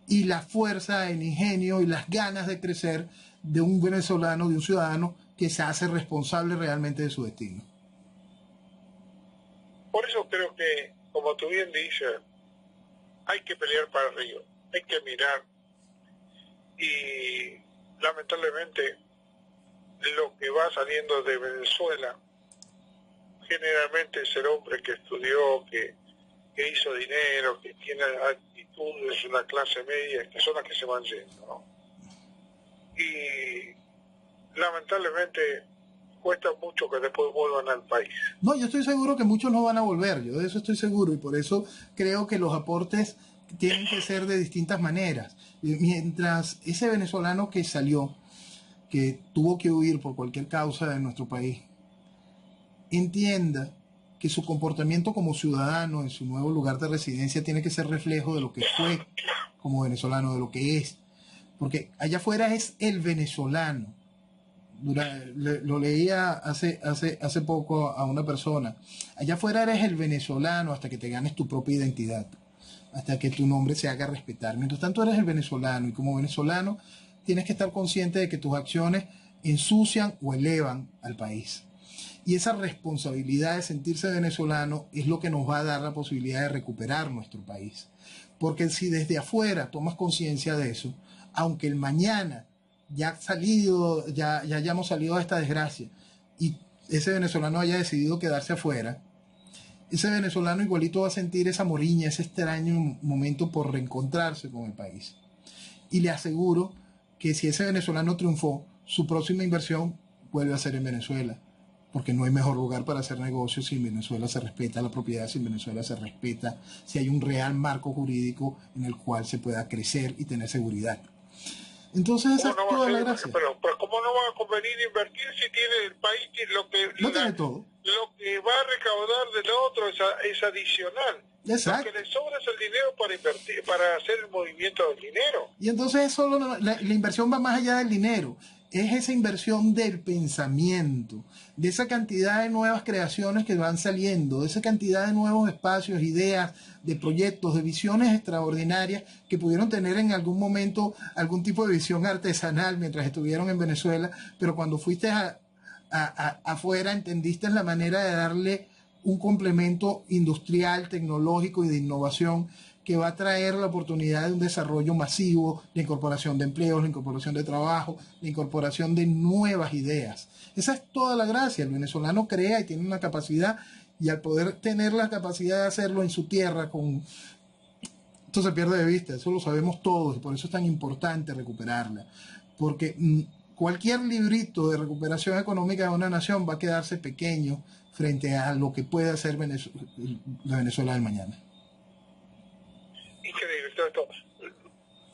y la fuerza, el ingenio y las ganas de crecer de un venezolano, de un ciudadano que se hace responsable realmente de su destino. Por eso creo que, como tú bien dices, hay que pelear para arriba, hay que mirar. Y lamentablemente lo que va saliendo de Venezuela generalmente es el hombre que estudió, que hizo dinero, que tiene actitudes de una clase media, que son las que se van yendo, ¿no? Y lamentablemente cuesta mucho que después vuelvan al país. No, yo estoy seguro que muchos no van a volver, yo de eso estoy seguro, y por eso creo que los aportes tienen que ser de distintas maneras. Mientras ese venezolano que salió, que tuvo que huir por cualquier causa de nuestro país, entienda que su comportamiento como ciudadano en su nuevo lugar de residencia tiene que ser reflejo de lo que fue como venezolano, de lo que es. Porque allá afuera es el venezolano. Lo leía hace poco a una persona. Allá afuera eres el venezolano hasta que te ganes tu propia identidad, hasta que tu nombre se haga respetar. Mientras tanto eres el venezolano, y como venezolano tienes que estar consciente de que tus acciones ensucian o elevan al país. Y esa responsabilidad de sentirse venezolano es lo que nos va a dar la posibilidad de recuperar nuestro país. Porque si desde afuera tomas conciencia de eso, aunque el mañana ya hayamos salido de esta desgracia y ese venezolano haya decidido quedarse afuera, ese venezolano igualito va a sentir esa moriña, ese extraño momento por reencontrarse con el país. Y le aseguro que si ese venezolano triunfó, su próxima inversión vuelve a ser en Venezuela, porque no hay mejor lugar para hacer negocios si en Venezuela se respeta la propiedad, si en Venezuela se respeta, si hay un real marco jurídico en el cual se pueda crecer y tener seguridad. Entonces esa es toda la gracia. Pero ¿cómo no va a convenir invertir si tiene el país tiene todo? Lo que va a recaudar del otro es adicional. Exacto. Lo que le sobra es el dinero para invertir, para hacer el movimiento del dinero. Y entonces la inversión va más allá del dinero. Es esa inversión del pensamiento, de esa cantidad de nuevas creaciones que van saliendo, de esa cantidad de nuevos espacios, ideas, de proyectos, de visiones extraordinarias que pudieron tener en algún momento algún tipo de visión artesanal mientras estuvieron en Venezuela, pero cuando fuiste afuera entendiste la manera de darle un complemento industrial, tecnológico y de innovación que va a traer la oportunidad de un desarrollo masivo, la incorporación de empleos, la incorporación de trabajo, la incorporación de nuevas ideas. Esa es toda la gracia. El venezolano crea y tiene una capacidad, y al poder tener la capacidad de hacerlo en su tierra, esto se pierde de vista, eso lo sabemos todos, y por eso es tan importante recuperarla. Porque cualquier librito de recuperación económica de una nación va a quedarse pequeño frente a lo que puede hacer la Venezuela del mañana. Increíble todo esto.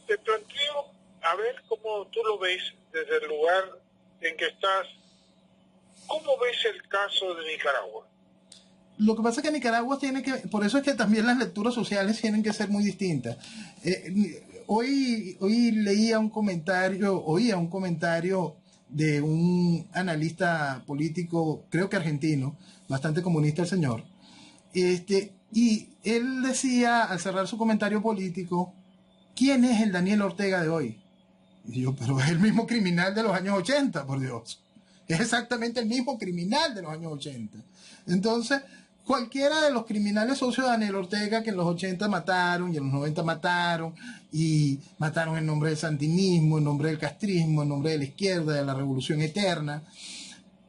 Te planteo, a ver cómo tú lo ves desde el lugar en que estás. ¿Cómo ves el caso de Nicaragua? Lo que pasa es que Nicaragua por eso es que también las lecturas sociales tienen que ser muy distintas. Hoy oía un comentario de un analista político, creo que argentino, bastante comunista el señor, y él decía, al cerrar su comentario político, ¿quién es el Daniel Ortega de hoy? Y yo, pero es el mismo criminal de los años 80, por Dios. Es exactamente el mismo criminal de los años 80. Entonces, cualquiera de los criminales socios de Daniel Ortega que en los 80 mataron y en los 90 mataron, y mataron en nombre del sandinismo, en nombre del castrismo, en nombre de la izquierda, de la revolución eterna,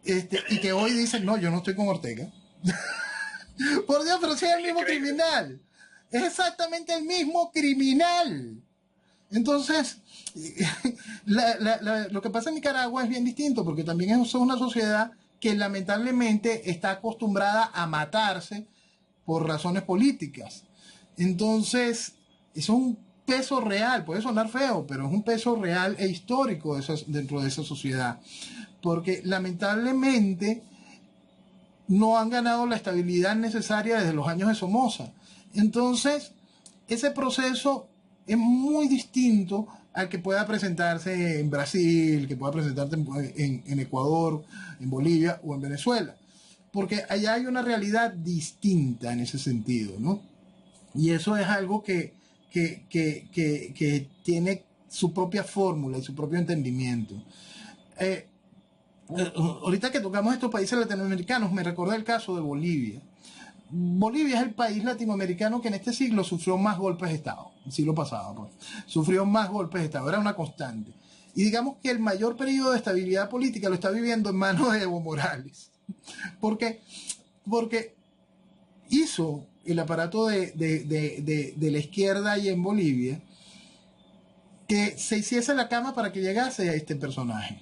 y que hoy dicen, no, yo no estoy con Ortega. Por Dios, pero sí es el mismo criminal. Es exactamente el mismo criminal. Entonces, lo que pasa en Nicaragua es bien distinto, porque también es una sociedad que lamentablemente está acostumbrada a matarse por razones políticas. Entonces, es un peso real, puede sonar feo, pero es un peso real e histórico dentro de esa sociedad. Porque lamentablemente no han ganado la estabilidad necesaria desde los años de Somoza. Entonces, ese proceso es muy distinto al que pueda presentarse en Brasil, que pueda presentarse en Ecuador, en Bolivia o en Venezuela. Porque allá hay una realidad distinta en ese sentido, ¿no? Y eso es algo que tiene su propia fórmula y su propio entendimiento. Ahorita que tocamos estos países latinoamericanos, me recordé el caso de Bolivia. Bolivia es el país latinoamericano que en este siglo sufrió más golpes de Estado, el siglo pasado, pues. Sufrió más golpes de Estado, era una constante. Y digamos que el mayor periodo de estabilidad política lo está viviendo en manos de Evo Morales. Porque hizo el aparato de la izquierda y en Bolivia que se hiciese la cama para que llegase a este personaje.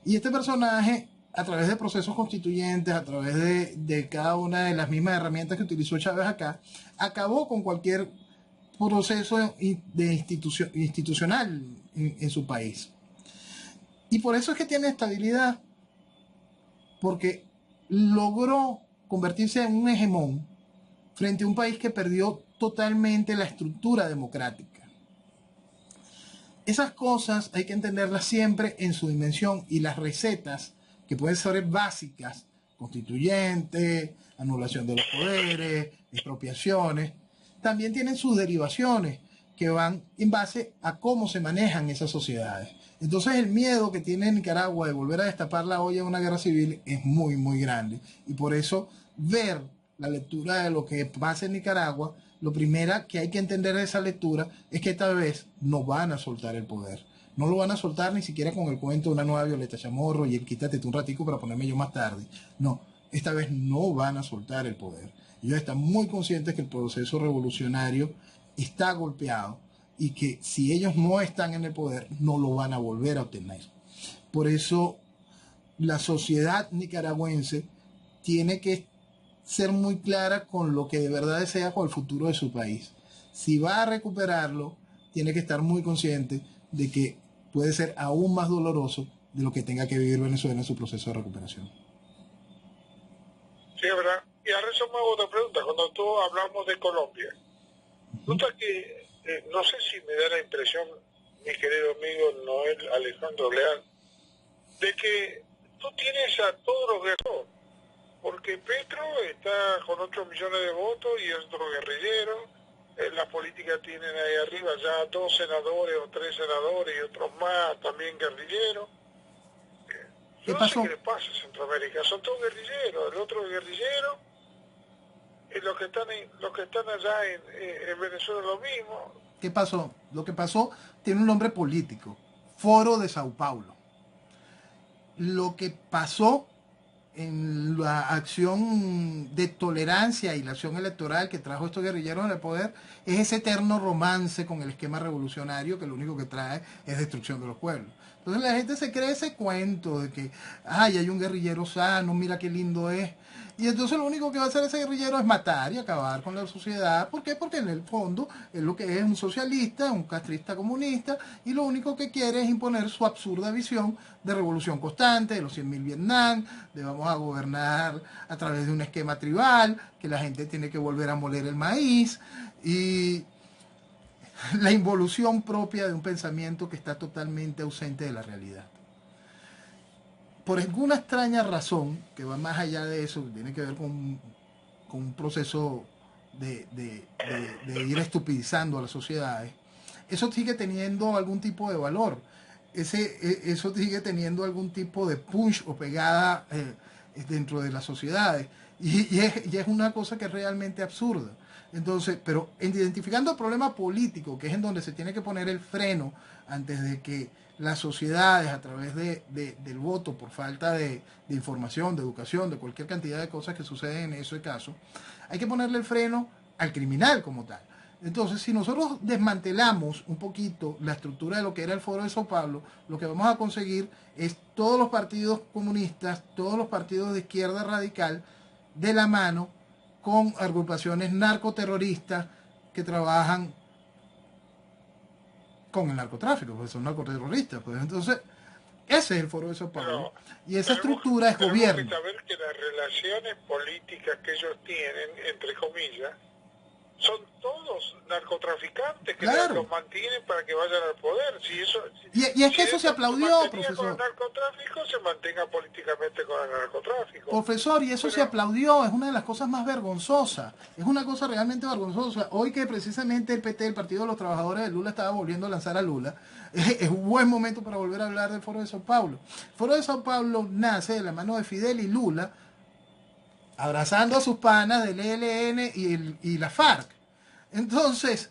Y este personaje, a través de procesos constituyentes, a través de cada una de las mismas herramientas que utilizó Chávez acá, acabó con cualquier proceso institucional en su país. Y por eso es que tiene estabilidad, porque logró convertirse en un hegemón frente a un país que perdió totalmente la estructura democrática. Esas cosas hay que entenderlas siempre en su dimensión, y las recetas, que pueden ser básicas, constituyente, anulación de los poderes, expropiaciones, también tienen sus derivaciones que van en base a cómo se manejan esas sociedades. Entonces el miedo que tiene Nicaragua de volver a destapar la olla de una guerra civil es muy, muy grande. Y por eso ver la lectura de lo que pasa en Nicaragua, lo primero que hay que entender de esa lectura es que esta vez no van a soltar el poder. No lo van a soltar ni siquiera con el cuento de una nueva Violeta Chamorro y el quítate tú un ratico para ponerme yo más tarde. No, esta vez no van a soltar el poder. Ellos están muy conscientes que el proceso revolucionario está golpeado y que si ellos no están en el poder, no lo van a volver a obtener. Por eso la sociedad nicaragüense tiene que ser muy clara con lo que de verdad desea con el futuro de su país. Si va a recuperarlo, tiene que estar muy consciente de que puede ser aún más doloroso de lo que tenga que vivir Venezuela en su proceso de recuperación. Sí, es verdad. Y ahora eso me hago otra pregunta. Cuando tú hablamos de Colombia, nota que, no sé si me da la impresión, mi querido amigo Noel Alejandro Leal, de que tú tienes a todos los guerreros, porque Petro está con 8 millones de votos y es otro guerrillero. La política tienen ahí arriba ya 2 senadores o 3 senadores y otros más también guerrilleros. Yo no sé qué le pasa a Centroamérica, son todos guerrilleros, el otro es guerrillero, y los que están allá en Venezuela lo mismo. ¿Qué pasó? Lo que pasó tiene un nombre político, Foro de Sao Paulo. Lo que pasó en la acción de tolerancia y la acción electoral que trajo estos guerrilleros en el poder es ese eterno romance con el esquema revolucionario que lo único que trae es destrucción de los pueblos. Entonces la gente se cree ese cuento de que, ay, hay un guerrillero sano, mira qué lindo es. Y entonces lo único que va a hacer ese guerrillero es matar y acabar con la sociedad. ¿Por qué? Porque en el fondo es lo que es un socialista, un castrista comunista, y lo único que quiere es imponer su absurda visión de revolución constante, de los 100.000 Vietnam, de vamos a gobernar a través de un esquema tribal, que la gente tiene que volver a moler el maíz, y la involución propia de un pensamiento que está totalmente ausente de la realidad. Por alguna extraña razón, que va más allá de eso, que tiene que ver con un proceso de ir estupidizando a las sociedades, eso sigue teniendo algún tipo de valor. Eso sigue teniendo algún tipo de punch o pegada dentro de las sociedades. Y es una cosa que es realmente absurda. Entonces, pero identificando el problema político, que es en donde se tiene que poner el freno antes de que las sociedades, a través del voto, por falta de información, de educación, de cualquier cantidad de cosas que suceden en ese caso, hay que ponerle el freno al criminal como tal. Entonces, si nosotros desmantelamos un poquito la estructura de lo que era el Foro de Sao Paulo, lo que vamos a conseguir es todos los partidos comunistas, todos los partidos de izquierda radical, de la mano con agrupaciones narcoterroristas que trabajan con el narcotráfico, porque son narcoterroristas. Pues entonces, ese es el Foro de Sao Paulo. Y esa estructura es gobierno. Tenemos que saber que las relaciones políticas que ellos tienen, entre comillas, son todos narcotraficantes que los mantienen para que vayan al poder. Si eso, y es que eso se aplaudió, profesor. Con el narcotráfico, se mantenga políticamente con el narcotráfico. Profesor, y eso se aplaudió, es una de las cosas más vergonzosas, es una cosa realmente vergonzosa. Hoy que precisamente el PT, el Partido de los Trabajadores de Lula, estaba volviendo a lanzar a Lula, es un buen momento para volver a hablar del Foro de Sao Paulo. El Foro de Sao Paulo nace de la mano de Fidel y Lula, abrazando a sus panas del ELN y la FARC. Entonces,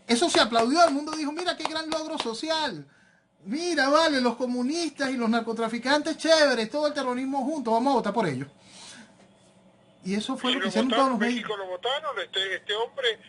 eso se aplaudió, el mundo dijo, mira qué gran logro social, mira, vale, los comunistas y los narcotraficantes, chévere, todo el terrorismo juntos, vamos a votar por ellos. Y eso fue lo que hicieron todos los medios. México lo votaron, este hombre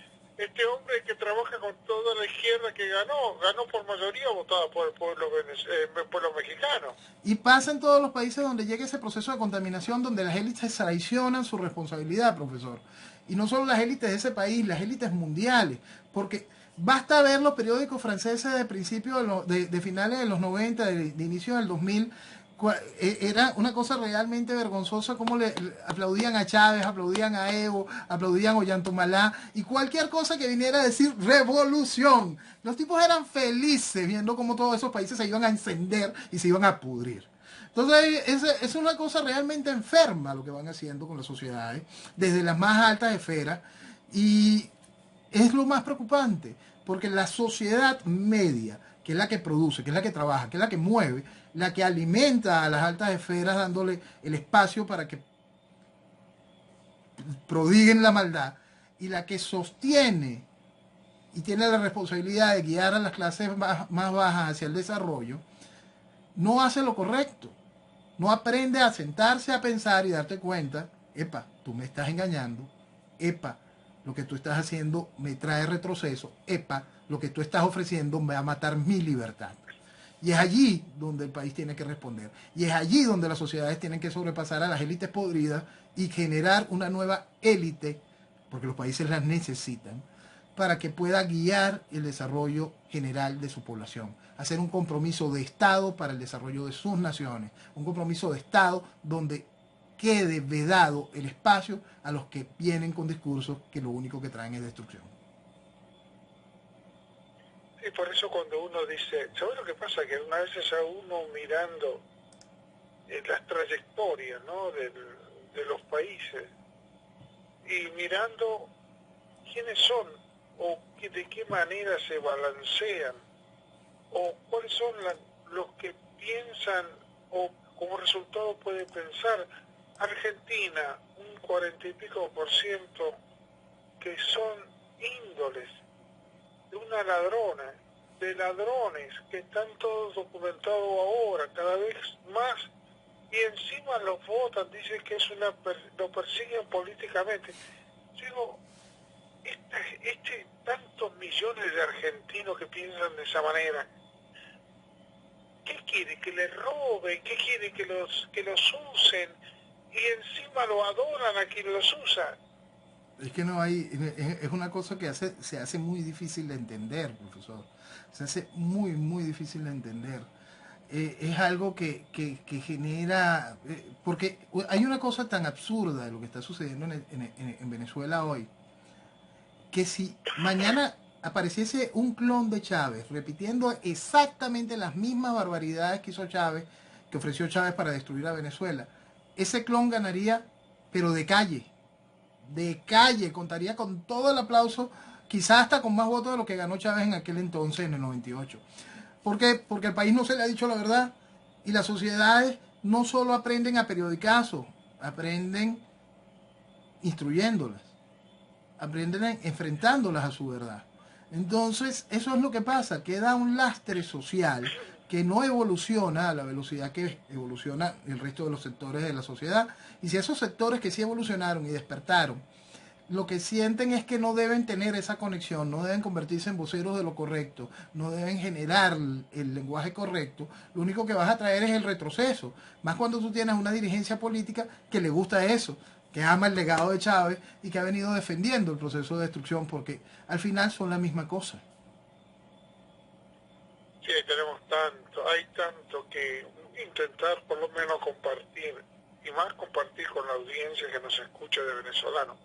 que trabaja con toda la izquierda que ganó por mayoría votada por el pueblo mexicano. Y pasa en todos los países donde llega ese proceso de contaminación, donde las élites traicionan su responsabilidad, profesor. Y no solo las élites de ese país, las élites mundiales, porque basta ver los periódicos franceses de principios de finales de los 90, de inicio del 2000, era una cosa realmente vergonzosa como le aplaudían a Chávez, aplaudían a Evo, aplaudían a Ollantaytamala y cualquier cosa que viniera a decir revolución. Los tipos eran felices viendo cómo todos esos países se iban a encender y se iban a pudrir. Entonces es una cosa realmente enferma lo que van haciendo con las sociedades, desde las más altas esferas, y es lo más preocupante, porque la sociedad media, que es la que produce, que es la que trabaja, que es la que mueve, la que alimenta a las altas esferas dándole el espacio para que prodiguen la maldad, y la que sostiene y tiene la responsabilidad de guiar a las clases más bajas hacia el desarrollo, no hace lo correcto. No aprende a sentarse a pensar y darte cuenta, epa, tú me estás engañando, epa, lo que tú estás haciendo me trae retroceso, epa, lo que tú estás ofreciendo va a matar mi libertad. Y es allí donde el país tiene que responder. Y es allí donde las sociedades tienen que sobrepasar a las élites podridas y generar una nueva élite, porque los países las necesitan, para que pueda guiar el desarrollo general de su población. Hacer un compromiso de Estado para el desarrollo de sus naciones. Un compromiso de Estado donde quede vedado el espacio a los que vienen con discursos que lo único que traen es destrucción. Y por eso cuando uno dice, ¿sabes lo que pasa? Que una vez a uno mirando las trayectorias, ¿no?, de los países y mirando quiénes son o de qué manera se balancean o cuáles son los que piensan o como resultado puede pensar Argentina, un 40 y pico % que son índoles de una ladrona, de ladrones que están todos documentados ahora, cada vez más, y encima los votan, dicen que es lo persiguen políticamente. Digo, tantos millones de argentinos que piensan de esa manera, ¿qué quiere? ¿Que les roben? ¿Qué quiere? ¿Que los usen? Y encima lo adoran a quien los usa. Es que no hay, es una cosa que se hace muy difícil de entender, profesor. Se hace muy, muy difícil de entender. Es algo que genera, porque hay una cosa tan absurda de lo que está sucediendo en Venezuela hoy, que si mañana apareciese un clon de Chávez repitiendo exactamente las mismas barbaridades que hizo Chávez, que ofreció Chávez para destruir a Venezuela, ese clon ganaría, pero de calle, contaría con todo el aplauso, quizás hasta con más votos de lo que ganó Chávez en aquel entonces, en el 98. ¿Por qué? Porque al país no se le ha dicho la verdad y las sociedades no solo aprenden a periodicazos, aprenden instruyéndolas, aprenden enfrentándolas a su verdad. Entonces, eso es lo que pasa, queda un lastre social que no evoluciona a la velocidad que evoluciona el resto de los sectores de la sociedad. Y si esos sectores que sí evolucionaron y despertaron, lo que sienten es que no deben tener esa conexión, no deben convertirse en voceros de lo correcto, no deben generar el lenguaje correcto, lo único que vas a traer es el retroceso. Más cuando tú tienes una dirigencia política que le gusta eso, que ama el legado de Chávez y que ha venido defendiendo el proceso de destrucción, porque al final son la misma cosa. Sí, hay tanto que intentar por lo menos compartir, y más compartir con la audiencia que nos escucha de venezolanos,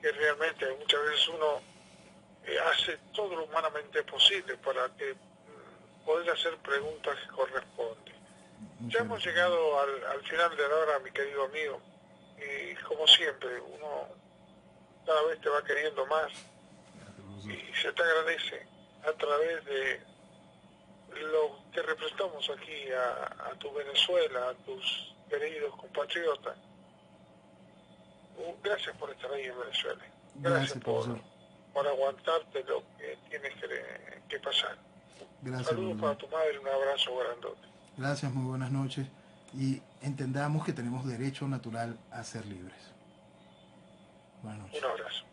que realmente muchas veces uno hace todo lo humanamente posible para que poder hacer preguntas que corresponden. Ya hemos llegado al final de la hora, mi querido amigo, y como siempre, uno cada vez te va queriendo más y se te agradece a través de lo que representamos aquí a tu Venezuela, a tus queridos compatriotas. Gracias por estar ahí en Venezuela. Gracias por aguantarte lo que tienes que pasar. Gracias, saludos para tu madre, un abrazo grandote. Gracias, muy buenas noches. Y entendamos que tenemos derecho natural a ser libres. Buenas noches. Un abrazo.